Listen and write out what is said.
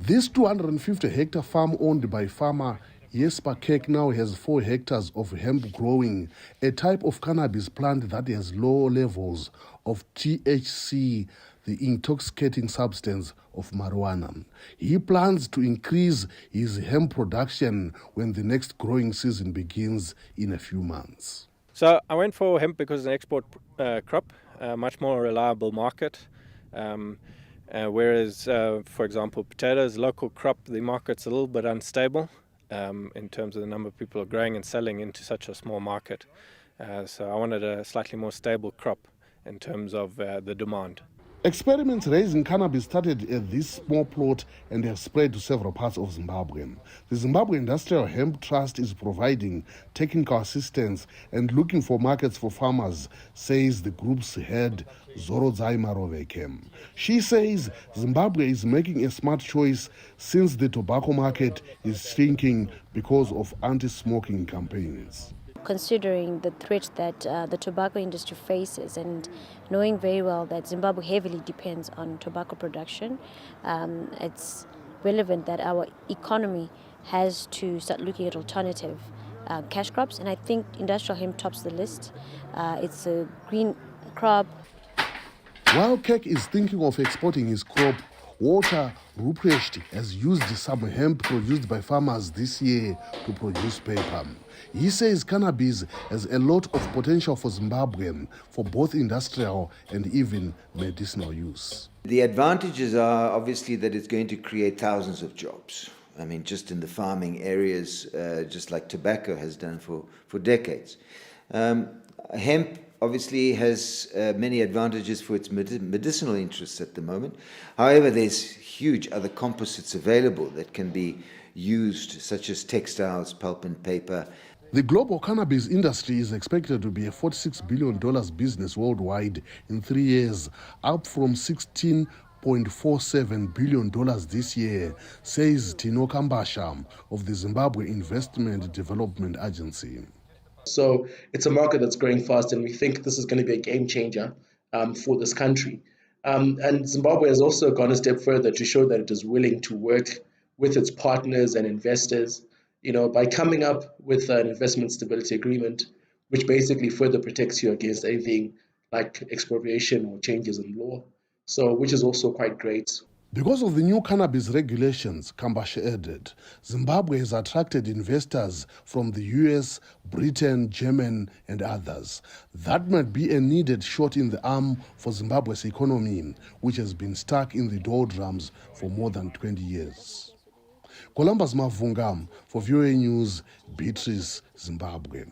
This 250-hectare farm owned by farmer Jesper Kek now has 4 hectares of hemp growing, a type of cannabis plant that has low levels of THC, the intoxicating substance of marijuana. He plans to increase his hemp production when the next growing season begins in a few months. So I went for hemp because it's an export crop, much more reliable market. Whereas, for example, potatoes, local crop, the market's a little bit unstable in terms of the number of people are growing and selling into such a small market. So I wanted a slightly more stable crop in terms of the demand. Experiments raising cannabis started at this small plot and have spread to several parts of Zimbabwe. The Zimbabwe Industrial Hemp Trust is providing technical assistance and looking for markets for farmers, says the group's head, Zorodzai Maroveke. She says Zimbabwe is making a smart choice since the tobacco market is shrinking because of anti-smoking campaigns. Considering the threat that the tobacco industry faces and knowing very well that Zimbabwe heavily depends on tobacco production, it's relevant that our economy has to start looking at alternative cash crops, and I think industrial hemp tops the list. It's a green crop. While Kek is thinking of exporting his crop, Walter Ruprecht has used some hemp produced by farmers this year to produce paper. He says cannabis has a lot of potential for Zimbabwe for both industrial and even medicinal use. The advantages are obviously that it's going to create thousands of jobs. I mean, just in the farming areas, just like tobacco has done for decades. Hemp obviously has many advantages for its medicinal interests at the moment. However, there's huge other composites available that can be used, such as textiles, pulp and paper. The global cannabis industry is expected to be a $46 billion business worldwide in 3 years, up from $16.47 billion this year, says Tino Kambasha of the Zimbabwe Investment Development Agency. So it's a market that's growing fast, and we think this is going to be a game changer for this country. And Zimbabwe has also gone a step further to show that it is willing to work with its partners and investors, by coming up with an investment stability agreement, which basically further protects you against anything like expropriation or changes in law. So, which is also quite great. Because of the new cannabis regulations, Kambasha added, Zimbabwe has attracted investors from the US, Britain, Germany, and others. That might be a needed shot in the arm for Zimbabwe's economy, which has been stuck in the doldrums for more than 20 years. Columbus Mavunga for VOA News, Beatrice, Zimbabwe.